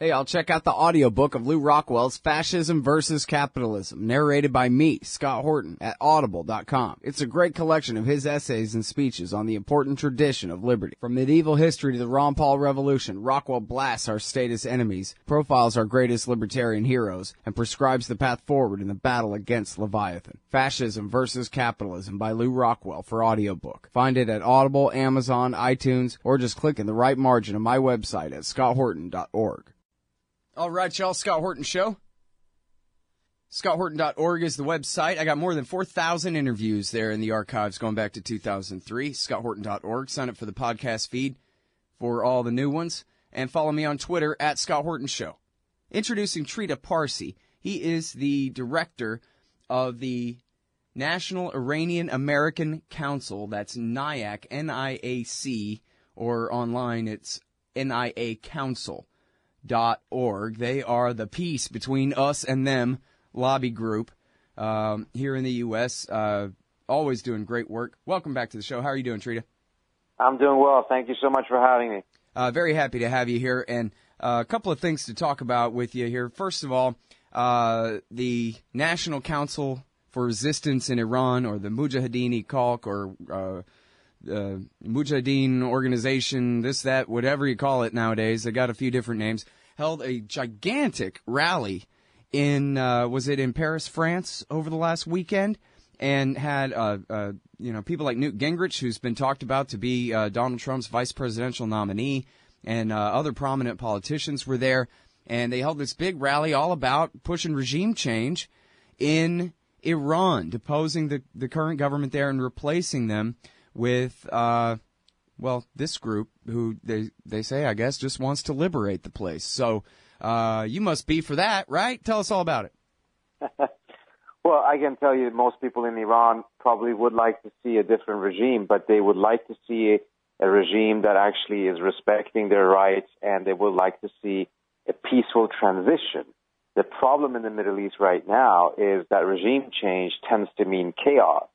Hey, I'll check out the audiobook of Lew Rockwell's Fascism versus Capitalism, narrated by me, Scott Horton, at audible.com. It's a great collection of his essays and speeches on the important tradition of liberty. From medieval history to the Ron Paul Revolution, Rockwell blasts our statist enemies, profiles our greatest libertarian heroes, and prescribes the path forward in the battle against Leviathan. Fascism versus Capitalism by Lew Rockwell for audiobook. Find it at Audible, Amazon, iTunes, or just click in the right margin of my website at scotthorton.org. All right, y'all, Scott Horton Show. ScottHorton.org is the website. I got more than 4,000 interviews there in the archives going back to 2003. ScottHorton.org. Sign up for the podcast feed for all the new ones. And follow me on Twitter at Scott Horton Show. Introducing Trita Parsi. He is the director of the National Iranian American Council. That's NIAC, N-I-A-C, or online it's NIACouncil.org. They are the peace between us and them lobby group here in the U.S. Always doing great work. Welcome back to the show. How are you doing, Trita? I'm doing well. Thank you so much for having me. Very happy to have you here. And a couple of things to talk about with you here. First of all, the National Council for Resistance in Iran, or the Mujahideen-e-Khalq, or Mujahideen Organization, this, that, whatever you call it nowadays. They got a few different names. Held a gigantic rally in, was it in Paris, France, over the last weekend, and had, people like Newt Gingrich, who's been talked about to be Donald Trump's vice presidential nominee, and other prominent politicians were there, and they held this big rally all about pushing regime change in Iran, deposing the current government there and replacing them with, this group who they say, I guess, just wants to liberate the place. So you must be for that, right? Tell us all about it. Well, I can tell you most people in Iran probably would like to see a different regime, but they would like to see a regime that actually is respecting their rights, and they would like to see a peaceful transition. The problem in the Middle East right now is that regime change tends to mean chaos.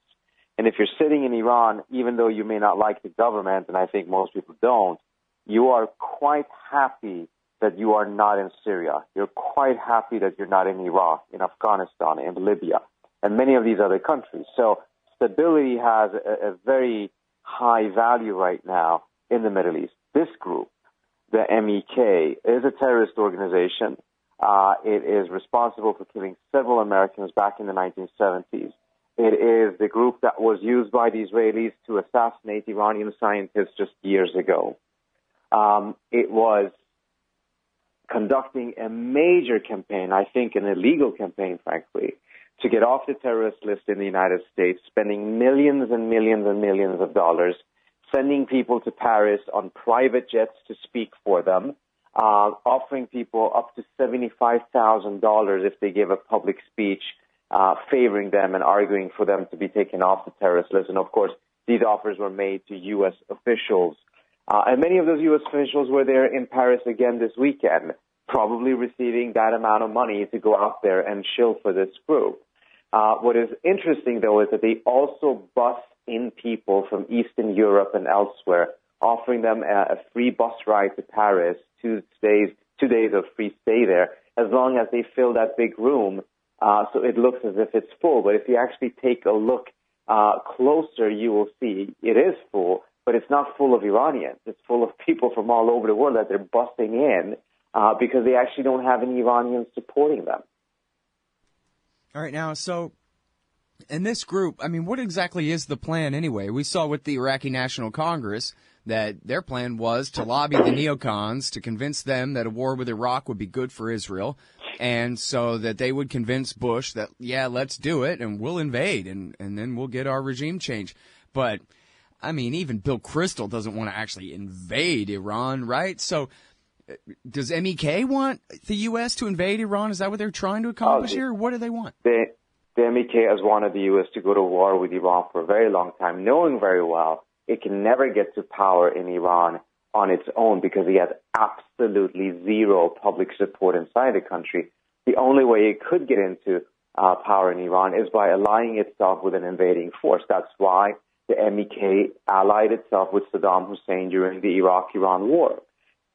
And if you're sitting in Iran, even though you may not like the government, and I think most people don't, you are quite happy that you are not in Syria. You're quite happy that you're not in Iraq, in Afghanistan, in Libya, and many of these other countries. So stability has a very high value right now in the Middle East. This group, the MEK, is a terrorist organization. It is responsible for killing several Americans back in the 1970s. It is the group that was used by the Israelis to assassinate Iranian scientists just years ago. It was conducting a major campaign, I think an illegal campaign, frankly, to get off the terrorist list in the United States, spending millions and millions and millions of dollars, sending people to Paris on private jets to speak for them, offering people up to $75,000 if they give a public speech, favoring them and arguing for them to be taken off the terrorist list. And, of course, these offers were made to U.S. officials. And many of those U.S. officials were there in Paris again this weekend, probably receiving that amount of money to go out there and shill for this group. What is interesting, though, is that they also bus in people from Eastern Europe and elsewhere, offering them a free bus ride to Paris, 2 days of free stay there, as long as they fill that big room. So it looks as if it's full. But if you actually take a look closer, you will see it is full, but it's not full of Iranians. It's full of people from all over the world that they're busting in because they actually don't have any Iranians supporting them. All right, now, so in this group, I mean, what exactly is the plan anyway? We saw with the Iraqi National Congress that their plan was to lobby the neocons to convince them that a war with Iraq would be good for Israel, and so that they would convince Bush that, yeah, let's do it, and we'll invade, and then we'll get our regime change. But, I mean, even Bill Kristol doesn't want to actually invade Iran, right? So does MEK want the U.S. to invade Iran? Is that what they're trying to accomplish here? Or what do they want? The MEK has wanted the U.S. to go to war with Iran for a very long time, knowing very well it can never get to power in Iran on its own because he has absolutely zero public support inside the country. The only way it could get into power in Iran is by allying itself with an invading force. That's why the MEK allied itself with Saddam Hussein during the Iraq-Iran war.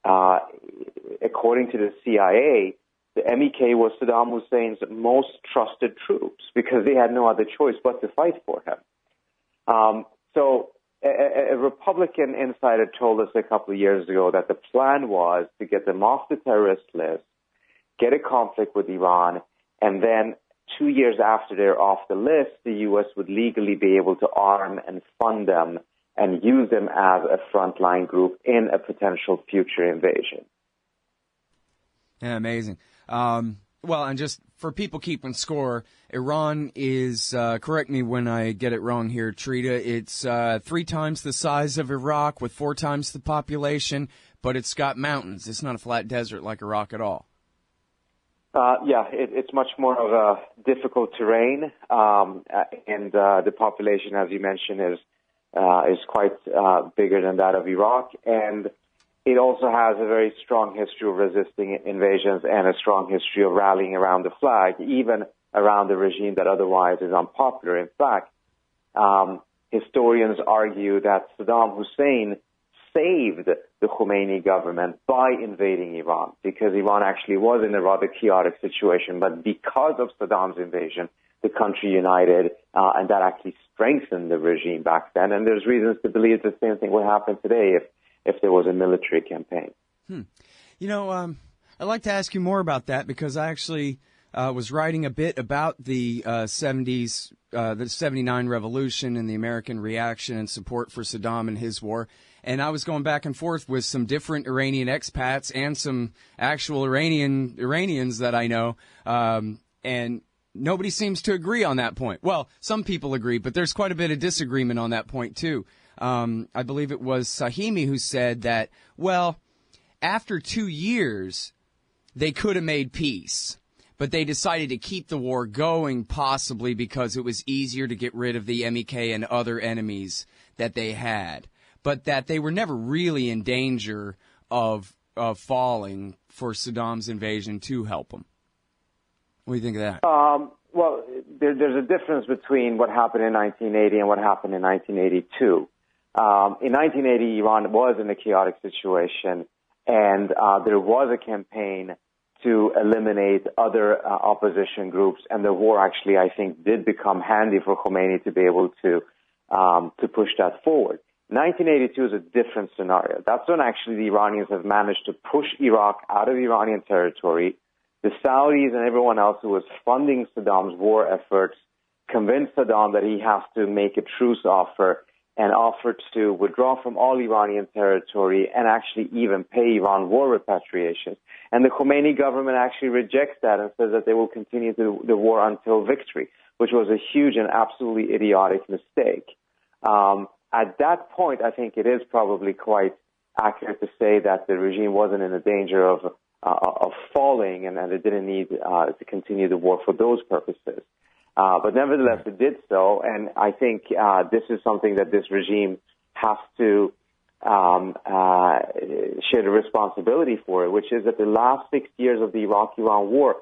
according to the CIA, the MEK was Saddam Hussein's most trusted troops because they had no other choice but to fight for him. So a Republican insider told us a couple of years ago that the plan was to get them off the terrorist list, get a conflict with Iran, and then 2 years after they're off the list, the U.S. would legally be able to arm and fund them and use them as a frontline group in a potential future invasion. Yeah, amazing. Well, and just for people keeping score, Iran is, correct me when I get it wrong here, Trita, it's 3 times the size of Iraq with 4 times the population, but it's got mountains. It's not a flat desert like Iraq at all. It's much more of a difficult terrain, and the population, as you mentioned, is quite bigger than that of Iraq, and it also has a very strong history of resisting invasions and a strong history of rallying around the flag, even around the regime that otherwise is unpopular. In fact, historians argue that Saddam Hussein saved the Khomeini government by invading Iran because Iran actually was in a rather chaotic situation. But because of Saddam's invasion, the country united, and that actually strengthened the regime back then. And there's reasons to believe the same thing would happen today if there was a military campaign. You know, I'd like to ask you more about that because I actually was writing a bit about the 70s, the 79 revolution and the American reaction and support for Saddam and his war. And I was going back and forth with some different Iranian expats and some actual Iranians that I know, and nobody seems to agree on that point. Well, some people agree, but there's quite a bit of disagreement on that point, too. I believe it was Sahimi who said that, well, after 2 years, they could have made peace, but they decided to keep the war going possibly because it was easier to get rid of the MEK and other enemies that they had, but that they were never really in danger of falling for Saddam's invasion to help them. What do you think of that? Well, there's a difference between what happened in 1980 and what happened in 1982. In 1980, Iran was in a chaotic situation, and there was a campaign to eliminate other opposition groups, and the war actually, I think, did become handy for Khomeini to be able to push that forward. 1982 is a different scenario. That's when actually the Iranians have managed to push Iraq out of Iranian territory. The Saudis and everyone else who was funding Saddam's war efforts convinced Saddam that he has to make a truce offer and offered to withdraw from all Iranian territory and actually even pay Iran war repatriations. And the Khomeini government actually rejects that and says that they will continue the war until victory, which was a huge and absolutely idiotic mistake. At that point, I think it is probably quite accurate to say that the regime wasn't in the danger of falling and it didn't need to continue the war for those purposes. But nevertheless, it did so, and I think this is something that this regime has to share the responsibility for, which is that the last 6 years of the Iraq-Iran war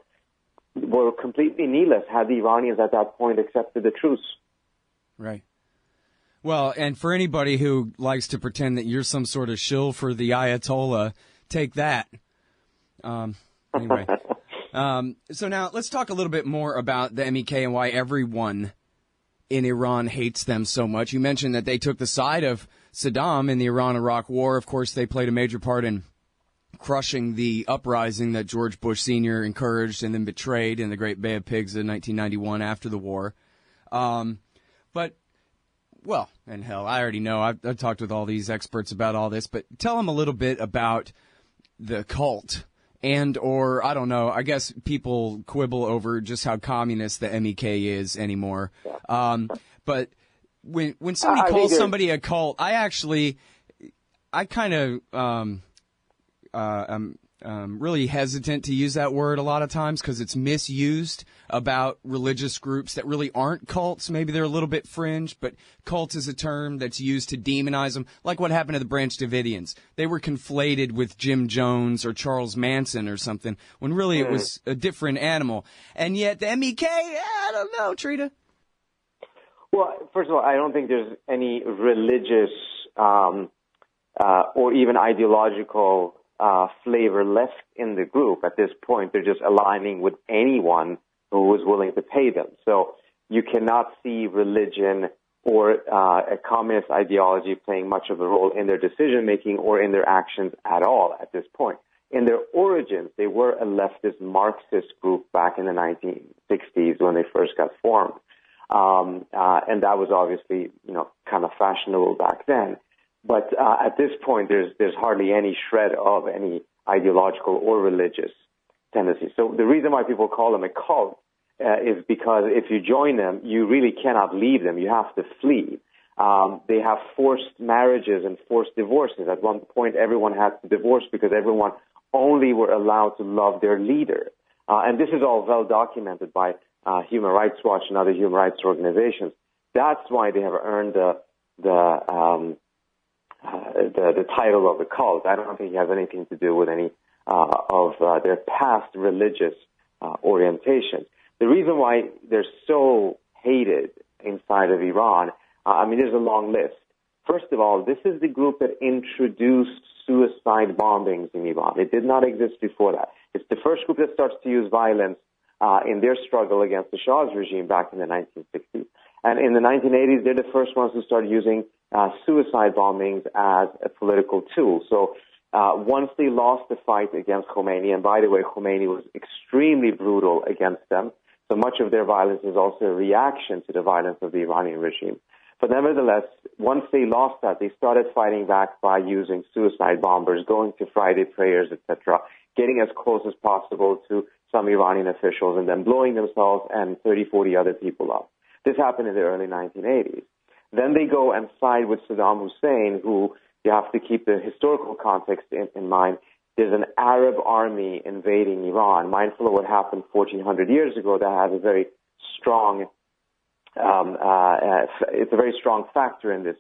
were completely needless had the Iranians at that point accepted the truce. Right. Well, and for anybody who likes to pretend that you're some sort of shill for the Ayatollah, take that. Anyway. So now let's talk a little bit more about the MEK and why everyone in Iran hates them so much. You mentioned that they took the side of Saddam in the Iran-Iraq War. Of course, they played a major part in crushing the uprising that George Bush Sr. encouraged and then betrayed in the Great Bay of Pigs in 1991 after the war. Well, and hell, I already know. I've talked with all these experts about all this, but tell them a little bit about the cult. And, or, I don't know, I guess people quibble over just how communist the MEK is anymore. But when somebody calls somebody a cult, I kind of, I'm really hesitant to use that word a lot of times because it's misused about religious groups that really aren't cults. Maybe they're a little bit fringe, but cult is a term that's used to demonize them, like what happened to the Branch Davidians. They were conflated with Jim Jones or Charles Manson or something, when really it was a different animal. And yet the MEK, I don't know, Trita. Well, first of all, I don't think there's any religious or even ideological flavor left in the group at this point. They're just aligning with anyone who is willing to pay them. So you cannot see religion or a communist ideology playing much of a role in their decision-making or in their actions at all at this point. In their origins, they were a leftist Marxist group back in the 1960s when they first got formed. And that was obviously, kind of fashionable back then. But at this point, there's hardly any shred of any ideological or religious tendency. So the reason why people call them a cult is because if you join them, you really cannot leave them. You have to flee. They have forced marriages and forced divorces. At one point, everyone had to divorce because everyone only were allowed to love their leader. And this is all well documented by Human Rights Watch and other human rights organizations. That's why they have earned the title of the cult. I don't think it has anything to do with any of their past religious orientations. The reason why they're so hated inside of Iran, there's a long list. First of all, this is the group that introduced suicide bombings in Iran. It did not exist before that. It's the first group that starts to use violence in their struggle against the Shah's regime back in the 1960s. And in the 1980s, they're the first ones who started using suicide bombings as a political tool. So once they lost the fight against Khomeini, and by the way, Khomeini was extremely brutal against them, so much of their violence is also a reaction to the violence of the Iranian regime. But nevertheless, once they lost that, they started fighting back by using suicide bombers, going to Friday prayers, etc., getting as close as possible to some Iranian officials, and then blowing themselves and 30, 40 other people up. This happened in the early 1980s. Then they go and side with Saddam Hussein, who you have to keep the historical context in mind. There's an Arab army invading Iran, mindful of what happened 1,400 years ago. That has a very strong, it's a very strong factor in this.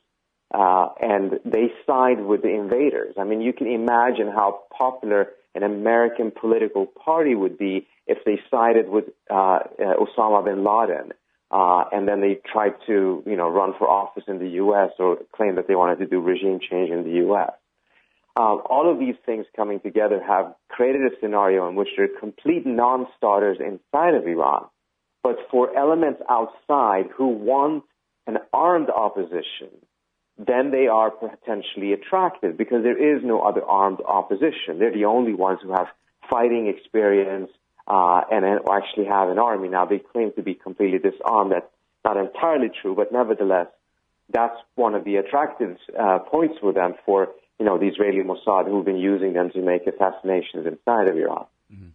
And they side with the invaders. You can imagine how popular an American political party would be if they sided with Osama bin Laden. And then they tried to, run for office in the U.S. or claim that they wanted to do regime change in the U.S. All of these things coming together have created a scenario in which there are complete non-starters inside of Iran. But for elements outside who want an armed opposition, then they are potentially attracted because there is no other armed opposition. They're the only ones who have fighting experience and actually have an army. Now, they claim to be completely disarmed. That's not entirely true, but nevertheless, that's one of the attractive points for them for, the Israeli Mossad who've been using them to make assassinations inside of Iran. Mm-hmm.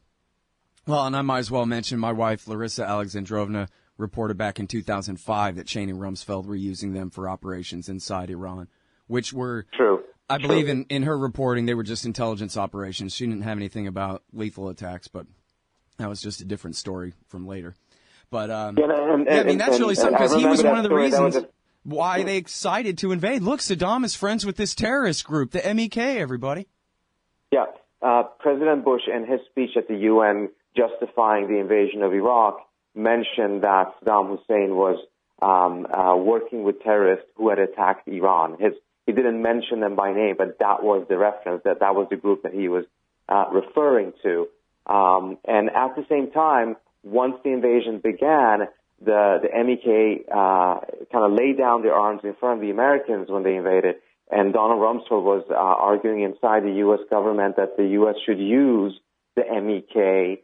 Well, and I might as well mention my wife, Larissa Alexandrovna, reported back in 2005 that Cheney and Rumsfeld were using them for operations inside Iran, which were, true. I believe in her reporting, they were just intelligence operations. She didn't have anything about lethal attacks, but that was just a different story from later. But, that's really something, because he was one of the reasons why they decided to invade. Look, Saddam is friends with this terrorist group, the MEK, everybody. Yeah. President Bush, in his speech at the UN justifying the invasion of Iraq, mentioned that Saddam Hussein was working with terrorists who had attacked Iran. He didn't mention them by name, but that was the reference, that was the group that he was referring to. And at the same time, once the invasion began, the MEK kind of laid down their arms in front of the Americans when they invaded, and Donald Rumsfeld was arguing inside the U.S. government that the U.S. should use the MEK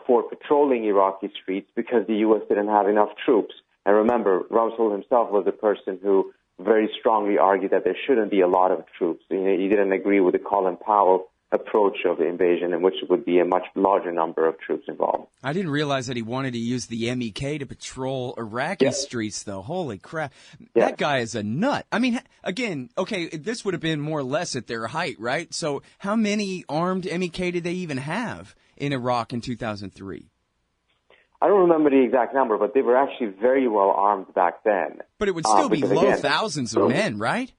for patrolling Iraqi streets because the U.S. didn't have enough troops. And remember, Rumsfeld himself was the person who very strongly argued that there shouldn't be a lot of troops. He didn't agree with the Colin Powell approach of the invasion, in which would be a much larger number of troops involved. I didn't realize that he wanted to use the MEK to patrol Iraqi streets, though. Holy crap. That guy is a nut. Again, okay, this would have been more or less at their height, right? So how many armed MEK did they even have in Iraq in 2003? I don't remember the exact number, but they were actually very well armed back then. But it would still be low thousands of men, right?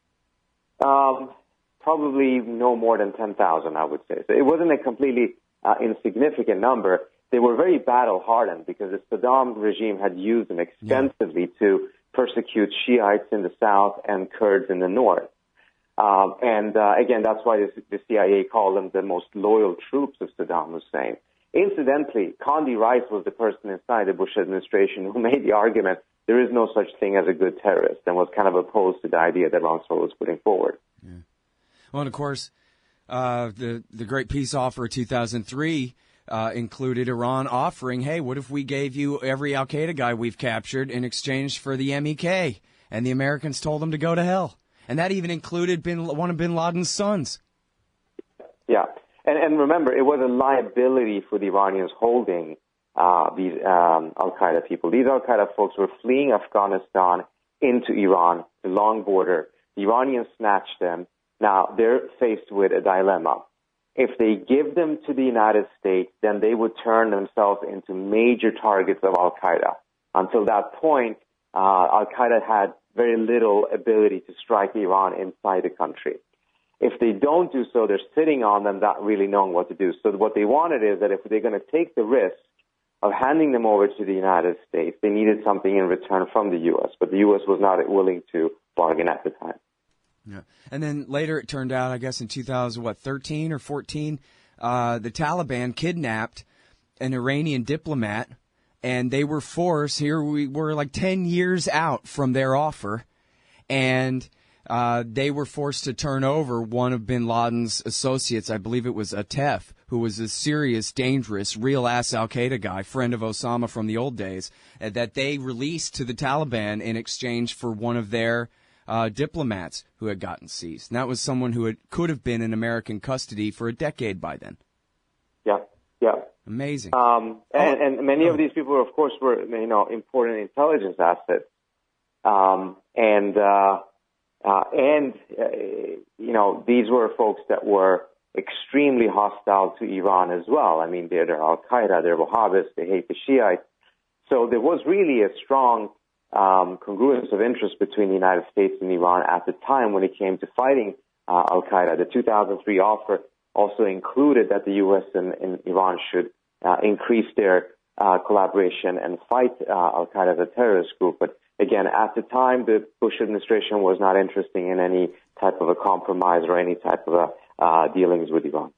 Probably no more than 10,000, I would say. So it wasn't a completely insignificant number. They were very battle-hardened because the Saddam regime had used them extensively to persecute Shiites in the south and Kurds in the north. Again, that's why the CIA called them the most loyal troops of Saddam Hussein. Incidentally, Condi Rice was the person inside the Bush administration who made the argument there is no such thing as a good terrorist and was kind of opposed to the idea that Rumsfeld was putting forward. Yeah. Well, and of course, the great peace offer of 2003 included Iran offering, hey, what if we gave you every al-Qaeda guy we've captured in exchange for the MEK? And the Americans told them to go to hell. And that even included one of bin Laden's sons. Yeah. And remember, it was a liability for the Iranians holding these al-Qaeda people. These al-Qaeda folks were fleeing Afghanistan into Iran, the long border. The Iranians snatched them. Now, they're faced with a dilemma. If they give them to the United States, then they would turn themselves into major targets of al-Qaeda. Until that point, al-Qaeda had very little ability to strike Iran inside the country. If they don't do so, they're sitting on them, not really knowing what to do. So what they wanted is that if they're going to take the risk of handing them over to the United States, they needed something in return from the U.S., but the U.S. was not willing to bargain at the time. Yeah. And then later it turned out, I guess in 2013 or 14, the Taliban kidnapped an Iranian diplomat, and they were forced, here we were like 10 years out from their offer, and they were forced to turn over one of bin Laden's associates. I believe it was Atef, who was a serious, dangerous, real-ass al-Qaeda guy, friend of Osama from the old days, that they released to the Taliban in exchange for one of their diplomats who had gotten seized. And that was someone who could have been in American custody for a decade by then. Yeah. Amazing. And many of these people, of course, were important intelligence assets. These were folks that were extremely hostile to Iran as well. I mean, they're al-Qaeda, they're Wahhabists, they hate the Shiites. So there was really a strong congruence of interest between the United States and Iran at the time when it came to fighting al-Qaeda. The 2003 offer also included that the U.S. and Iran should increase their collaboration and fight al-Qaeda as a terrorist group. But again, at the time, the Bush administration was not interested in any type of a compromise or any type of dealings with Iran.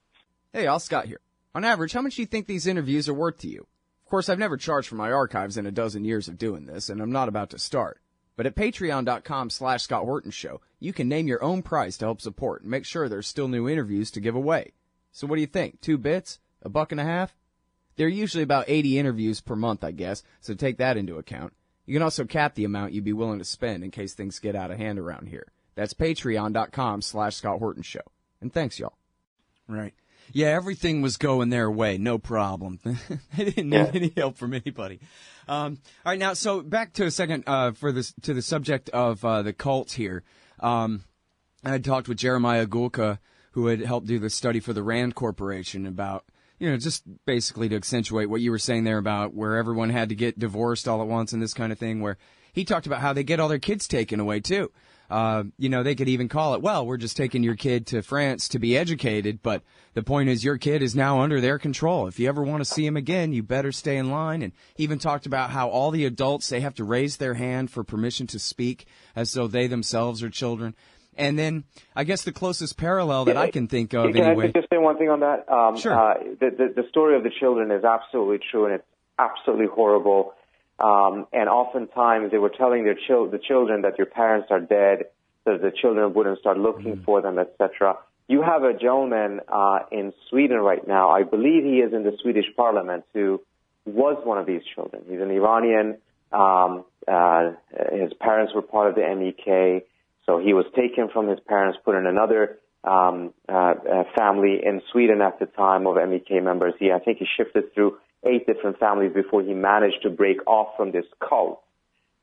Hey, Al Scott here. On average, how much do you think these interviews are worth to you? Of course, I've never charged for my archives in a dozen years of doing this, and I'm not about to start. But at patreon.com/Scott Horton Show, you can name your own price to help support and make sure there's still new interviews to give away. So what do you think? 2 bits? $1.50? There are usually about 80 interviews per month, I guess, so take that into account. You can also cap the amount you'd be willing to spend in case things get out of hand around here. That's patreon.com/Scott Horton Show. And thanks, y'all. Right. Yeah, everything was going their way, no problem. They didn't need any help from anybody. All right, now, so back to a second to the subject of the cult here. I had talked with Jeremiah Gulka, who had helped do the study for the Rand Corporation about, just basically to accentuate what you were saying there about where everyone had to get divorced all at once and this kind of thing, where he talked about how they get all their kids taken away, too. They could even call it, well, we're just taking your kid to France to be educated, but the point is your kid is now under their control. If you ever want to see him again, you better stay in line. And he even talked about how all the adults, they have to raise their hand for permission to speak as though they themselves are children. And then I guess the closest parallel that I can think of anyway. Can I just say one thing on that? Sure. The story of the children is absolutely true, and it's absolutely horrible. And oftentimes they were telling the children that your parents are dead, so the children wouldn't start looking for them, etc. You have a gentleman in Sweden right now, I believe he is in the Swedish parliament, who was one of these children. He's an Iranian. His parents were part of the MEK, so he was taken from his parents, put in another family in Sweden at the time of MEK members. I think he shifted through 8 different families before he managed to break off from this cult.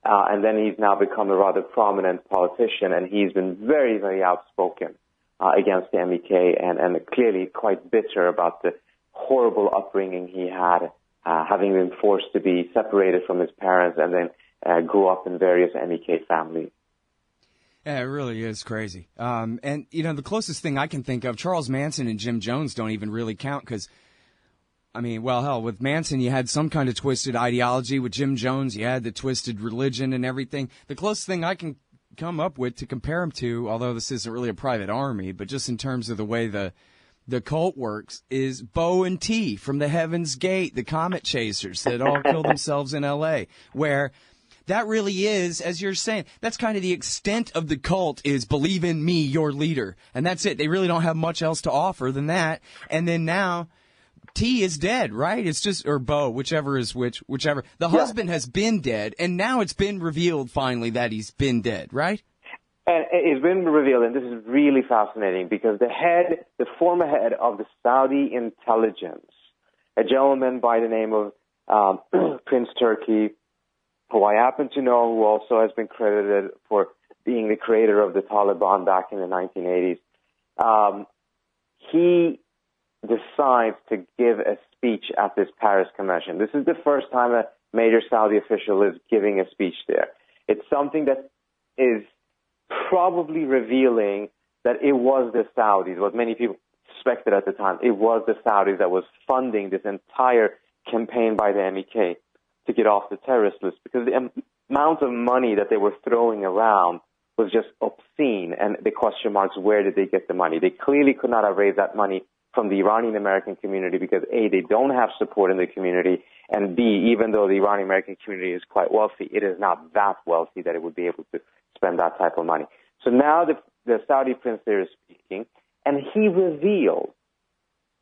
And then he's now become a rather prominent politician, and he's been very, very outspoken against the MEK and clearly quite bitter about the horrible upbringing he had, having been forced to be separated from his parents and then grew up in various MEK families. Yeah, it really is crazy. And, the closest thing I can think of, Charles Manson and Jim Jones don't even really count because, with Manson, you had some kind of twisted ideology. With Jim Jones, you had the twisted religion and everything. The closest thing I can come up with to compare him to, although this isn't really a private army, but just in terms of the way the cult works, is Bo and T from the Heaven's Gate, the Comet Chasers that all killed themselves in L.A., where that really is, as you're saying, that's kind of the extent of the cult is believe in me, your leader. And that's it. They really don't have much else to offer than that. And then now T is dead, right? It's just, or Bo, whichever is whichever. The husband has been dead, and now it's been revealed finally that he's been dead, right? And it's been revealed, and this is really fascinating, because the former head of the Saudi intelligence, a gentleman by the name of Prince Turki, who I happen to know, who also has been credited for being the creator of the Taliban back in the 1980s, he decides to give a speech at this Paris convention. This is the first time a major Saudi official is giving a speech there. It's something that is probably revealing that it was the Saudis, what many people suspected at the time. It was the Saudis that was funding this entire campaign by the MEK to get off the terrorist list, because the amount of money that they were throwing around was just obscene, and the question marks, where did they get the money? They clearly could not have raised that money from the Iranian American community because, A, they don't have support in the community, and B, even though the Iranian American community is quite wealthy, it is not that wealthy that it would be able to spend that type of money. So now the Saudi prince there is speaking, and he revealed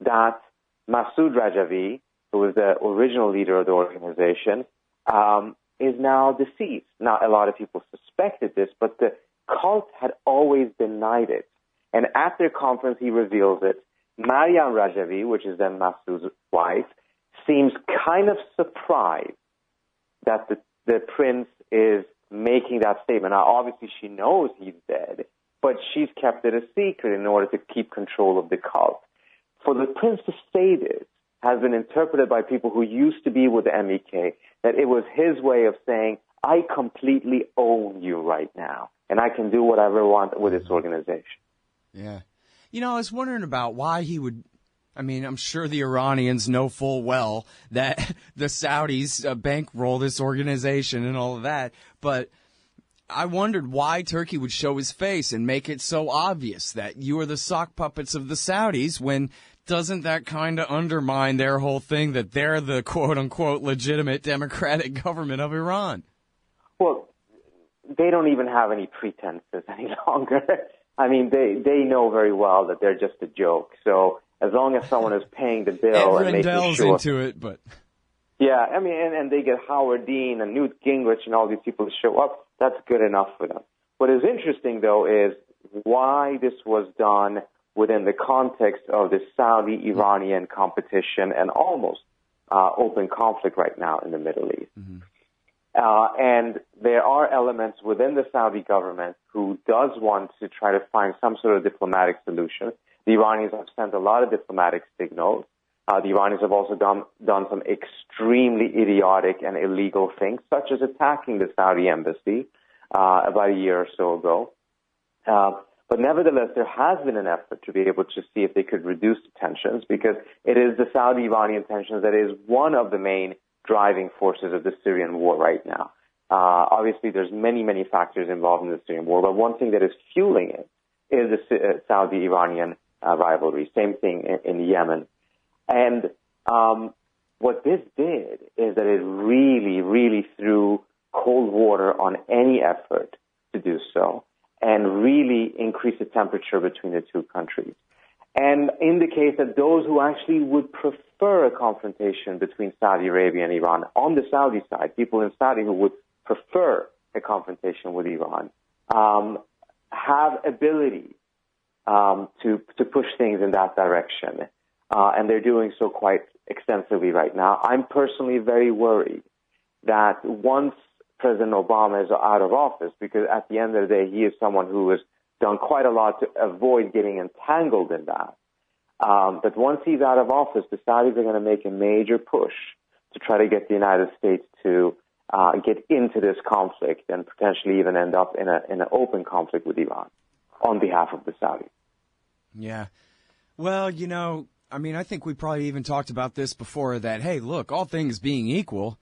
that Masoud Rajavi, who was the original leader of the organization, is now deceased. Now, a lot of people suspected this, but the cult had always denied it. And at their conference, he reveals it. Maryam Rajavi, which is then Masoud's wife, seems kind of surprised that the prince is making that statement. Now, obviously, she knows he's dead, but she's kept it a secret in order to keep control of the cult. For the prince to say this has been interpreted by people who used to be with the MEK, that it was his way of saying, I completely own you right now, and I can do whatever I want with this organization. Yeah. You know, I was wondering about why he would, I mean, I'm sure the Iranians know full well that the Saudis bankroll this organization and all of that, but I wondered why Turkey would show his face and make it so obvious that you are the sock puppets of the Saudis, when doesn't that kind of undermine their whole thing that they're the quote-unquote legitimate democratic government of Iran? Well, they don't even have any pretenses any longer. I mean, they know very well that they're just a joke. So as long as someone is paying the bill Ed and making Rendell's sure into it, but yeah, I mean, and they get Howard Dean and Newt Gingrich and all these people to show up. That's good enough for them. What is interesting, though, is why this was done within the context of the Saudi-Iranian competition and almost open conflict right now in the Middle East. Mm-hmm. And there are elements within the Saudi government who does want to try to find some sort of diplomatic solution. The Iranians have sent a lot of diplomatic signals. The Iranians have also done some extremely idiotic and illegal things, such as attacking the Saudi embassy about a year or so ago. But nevertheless, there has been an effort to be able to see if they could reduce the tensions, because it is the Saudi-Iranian tensions that is one of the main driving forces of the Syrian war right now. Obviously, there's many, many factors involved in the Syrian war, but one thing that is fueling it is the Saudi-Iranian rivalry. Same thing in Yemen. And what this did is that it really, really threw cold water on any effort to do so, and really increased the temperature between the two countries. And indicates that those who actually would prefer a confrontation between Saudi Arabia and Iran, on the Saudi side, people in Saudi who would prefer a confrontation with Iran, have ability to push things in that direction. And they're doing so quite extensively right now. I'm personally very worried that once President Obama is out of office, because at the end of the day, he is someone who has done quite a lot to avoid getting entangled in that. But once he's out of office, the Saudis are going to make a major push to try to get the United States to get into this conflict and potentially even end up in an open conflict with Iran on behalf of the Saudis. Yeah. Well, you know, I mean, I think we probably even talked about this before, that, hey, look, all things being equal,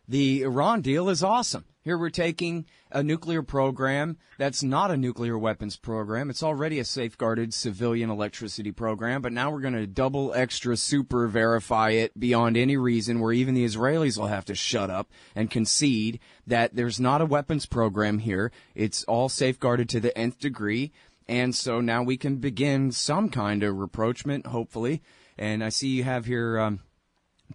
the Iran deal is awesome. Here we're taking a nuclear program that's not a nuclear weapons program. It's already a safeguarded civilian electricity program, but now we're going to double extra super verify it beyond any reason, where even the Israelis will have to shut up and concede that there's not a weapons program here. It's all safeguarded to the nth degree. And so now we can begin some kind of rapprochement, hopefully. And I see you have here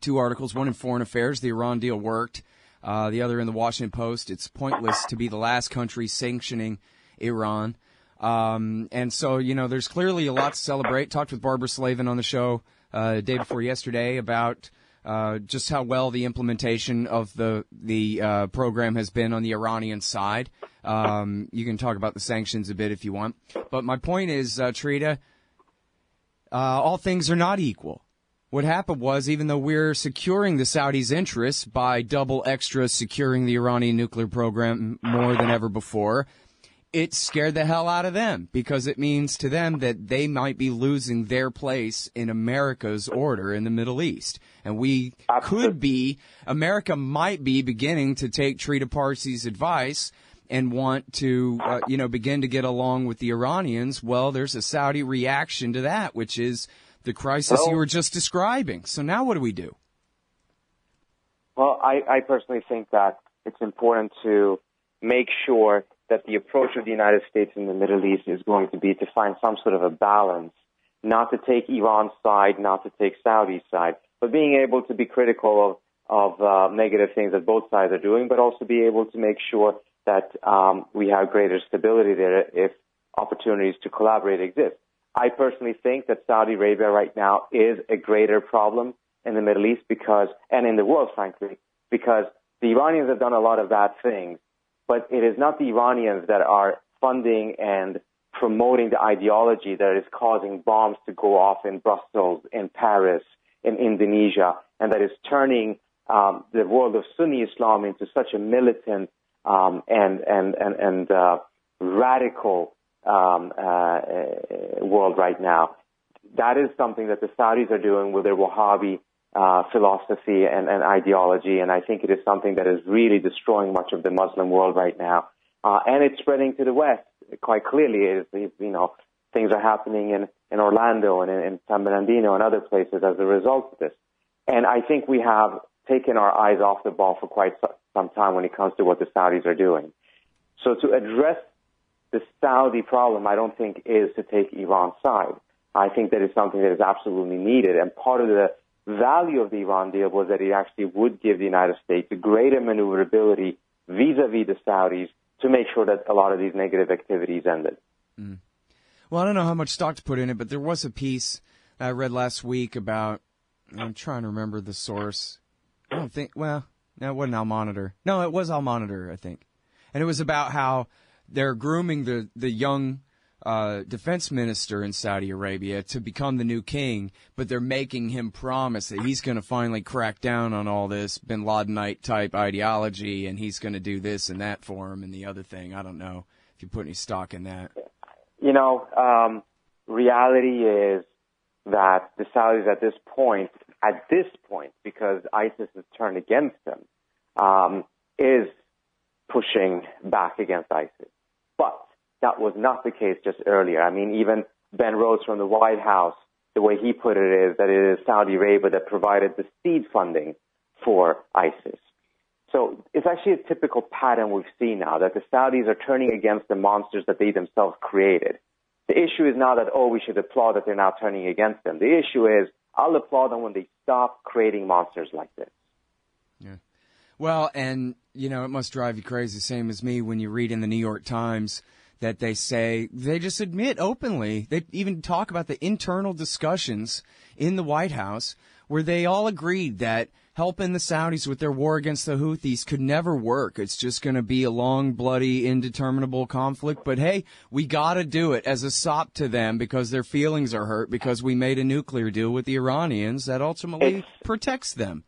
two articles, one in Foreign Affairs, the Iran deal worked. The other in the Washington Post, it's pointless to be the last country sanctioning Iran. And so, there's clearly a lot to celebrate. Talked with Barbara Slavin on the show the day before yesterday about just how well the implementation of the program has been on the Iranian side. You can talk about the sanctions a bit if you want. But my point is, Trita, all things are not equal. What happened was, even though we're securing the Saudis' interests by double extra securing the Iranian nuclear program more than ever before, it scared the hell out of them, because it means to them that they might be losing their place in America's order in the Middle East. And America might be beginning to take Trita Parsi's advice and want to, begin to get along with the Iranians. Well, there's a Saudi reaction to that, which is the crisis you were just describing. So now what do we do? Well, I personally think that it's important to make sure that the approach of the United States in the Middle East is going to be to find some sort of a balance, not to take Iran's side, not to take Saudi's side, but being able to be critical of negative things that both sides are doing, but also be able to make sure that we have greater stability there if opportunities to collaborate exist. I personally think that Saudi Arabia right now is a greater problem in the Middle East and in the world, frankly, because the Iranians have done a lot of bad things, but it is not the Iranians that are funding and promoting the ideology that is causing bombs to go off in Brussels, in Paris, in Indonesia, and that is turning the world of Sunni Islam into such a militant and radical world right now. That is something that the Saudis are doing with their Wahhabi philosophy and ideology, and I think it is something that is really destroying much of the Muslim world right now. And it's spreading to the West quite clearly. Things are happening in Orlando and in San Bernardino and other places as a result of this. And I think we have taken our eyes off the ball for quite some time when it comes to what the Saudis are doing. So to address the Saudi problem, I don't think is to take Iran's side. I think that is something that is absolutely needed. And part of the value of the Iran deal was that it actually would give the United States a greater maneuverability vis-a-vis the Saudis to make sure that a lot of these negative activities ended. Mm. Well, I don't know how much stock to put in it, but there was a piece I read last week about, I'm trying to remember the source. No, it wasn't Al Monitor. No, it was Al Monitor, I think. And it was about how they're grooming the young defense minister in Saudi Arabia to become the new king, but they're making him promise that he's going to finally crack down on all this bin Ladenite type ideology, and he's going to do this and that for him and the other thing. I don't know if you put any stock in that. Reality is that the Saudis at this point, because ISIS has turned against them, is pushing back against ISIS. But that was not the case just earlier. I mean, even Ben Rhodes from the White House, the way he put it is that it is Saudi Arabia that provided the seed funding for ISIS. So it's actually a typical pattern we've seen now, that the Saudis are turning against the monsters that they themselves created. The issue is not that, we should applaud that they're now turning against them. The issue is, I'll applaud them when they stop creating monsters like this. Yeah. Well, and, it must drive you crazy, same as me, when you read in the New York Times that they just admit openly, they even talk about the internal discussions in the White House where they all agreed that helping the Saudis with their war against the Houthis could never work. It's just going to be a long, bloody, indeterminable conflict. But, hey, we got to do it as a sop to them because their feelings are hurt because we made a nuclear deal with the Iranians that ultimately protects them.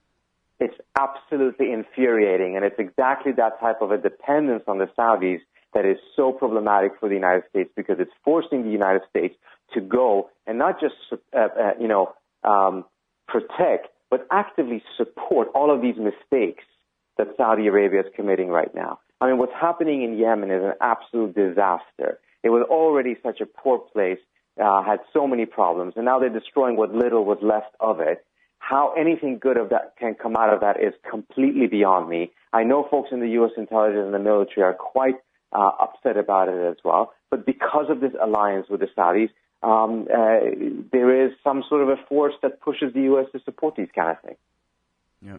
It's absolutely infuriating, and it's exactly that type of a dependence on the Saudis that is so problematic for the United States, because it's forcing the United States to go and not just, protect, but actively support all of these mistakes that Saudi Arabia is committing right now. I mean, what's happening in Yemen is an absolute disaster. It was already such a poor place, had so many problems, and now they're destroying what little was left of it. How anything good of that can come out of that is completely beyond me. I know folks in the U.S. intelligence and the military are quite upset about it as well. But because of this alliance with the Saudis, there is some sort of a force that pushes the U.S. to support these kind of things. Yeah.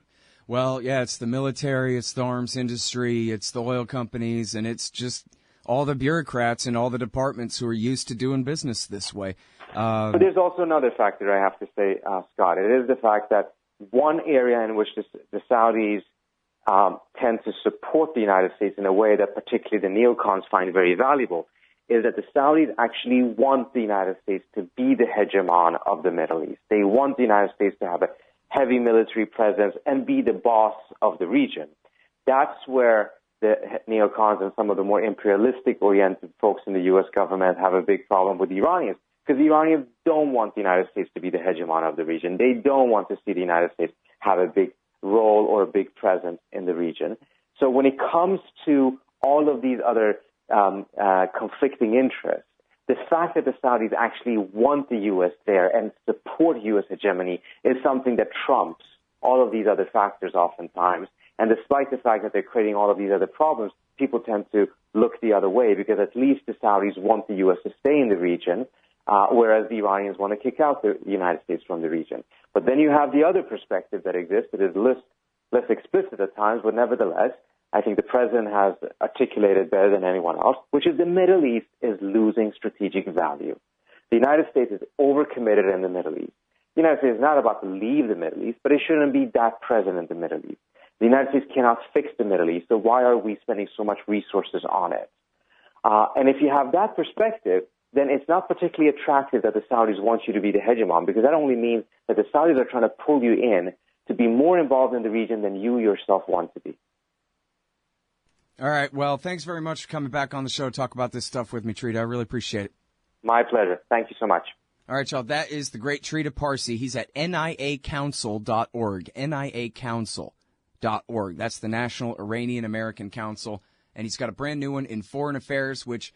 Well, yeah, it's the military, it's the arms industry, it's the oil companies, and it's just all the bureaucrats and all the departments who are used to doing business this way. But there's also another factor I have to say, Scott. It is the fact that one area in which the Saudis tend to support the United States in a way that particularly the neocons find very valuable is that the Saudis actually want the United States to be the hegemon of the Middle East. They want the United States to have a heavy military presence and be the boss of the region. That's where the neocons and some of the more imperialistic-oriented folks in the U.S. government have a big problem with the Iranians, because the Iranians don't want the United States to be the hegemon of the region. They don't want to see the United States have a big role or a big presence in the region. So when it comes to all of these other conflicting interests, the fact that the Saudis actually want the U.S. there and support U.S. hegemony is something that trumps all of these other factors oftentimes. And despite the fact that they're creating all of these other problems, people tend to look the other way because at least the Saudis want the U.S. to stay in the region, whereas the Iranians want to kick out the United States from the region. But then you have the other perspective that exists that is less explicit at times, but nevertheless, I think the president has articulated better than anyone else, which is the Middle East is losing strategic value. The United States is overcommitted in the Middle East. The United States is not about to leave the Middle East, but it shouldn't be that present in the Middle East. The United States cannot fix the Middle East, so why are we spending so much resources on it? And if you have that perspective, then it's not particularly attractive that the Saudis want you to be the hegemon, because that only means that the Saudis are trying to pull you in to be more involved in the region than you yourself want to be. All right. Well, thanks very much for coming back on the show to talk about this stuff with me, Trita. I really appreciate it. My pleasure. Thank you so much. All right, y'all. That is the great Trita Parsi. He's at niacouncil.org, niacouncil.org. That's the National Iranian American Council. And he's got a brand new one in Foreign Affairs, which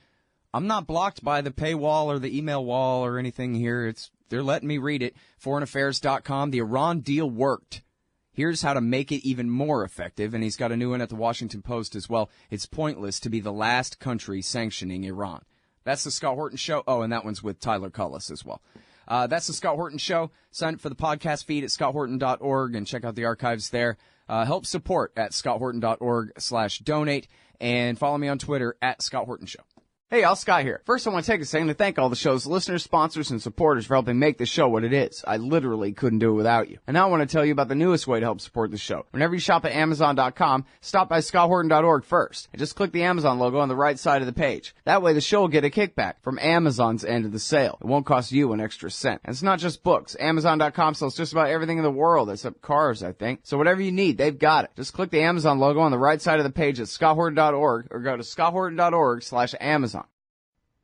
I'm not blocked by the paywall or the email wall or anything here. They're letting me read it. Foreignaffairs.com. The Iran deal worked. Here's how to make it even more effective, and he's got a new one at the Washington Post as well. It's pointless to be the last country sanctioning Iran. That's the Scott Horton Show. Oh, and that one's with Tyler Cullis as well. That's the Scott Horton Show. Sign up for the podcast feed at scotthorton.org and check out the archives there. Help support at scotthorton.org/donate, and follow me on Twitter at Scott Horton Show. Hey, y'all, Scott here. First, I want to take a second to thank all the show's listeners, sponsors, and supporters for helping make the show what it is. I literally couldn't do it without you. And now I want to tell you about the newest way to help support the show. Whenever you shop at Amazon.com, stop by scotthorton.org first, and just click the Amazon logo on the right side of the page. That way the show will get a kickback from Amazon's end of the sale. It won't cost you an extra cent. And it's not just books. Amazon.com sells just about everything in the world, except cars, I think. So whatever you need, they've got it. Just click the Amazon logo on the right side of the page at scotthorton.org or go to scotthorton.org/Amazon.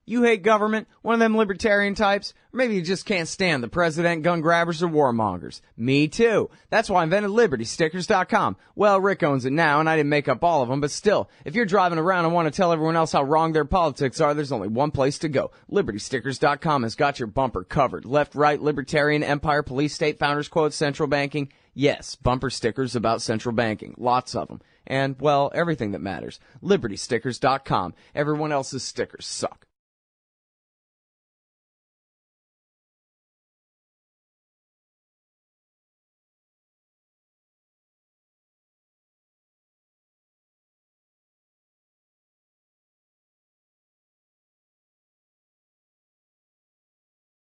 You hate government, one of them libertarian types, or maybe you just can't stand the president, gun grabbers, or warmongers. Me too. That's why I invented LibertyStickers.com. Well, Rick owns it now, and I didn't make up all of them, but still, if you're driving around and want to tell everyone else how wrong their politics are, there's only one place to go. LibertyStickers.com has got your bumper covered. Left, right, libertarian, empire, police, state, founders quotes, central banking. Yes, bumper stickers about central banking. Lots of them. And, well, everything that matters. LibertyStickers.com. Everyone else's stickers suck.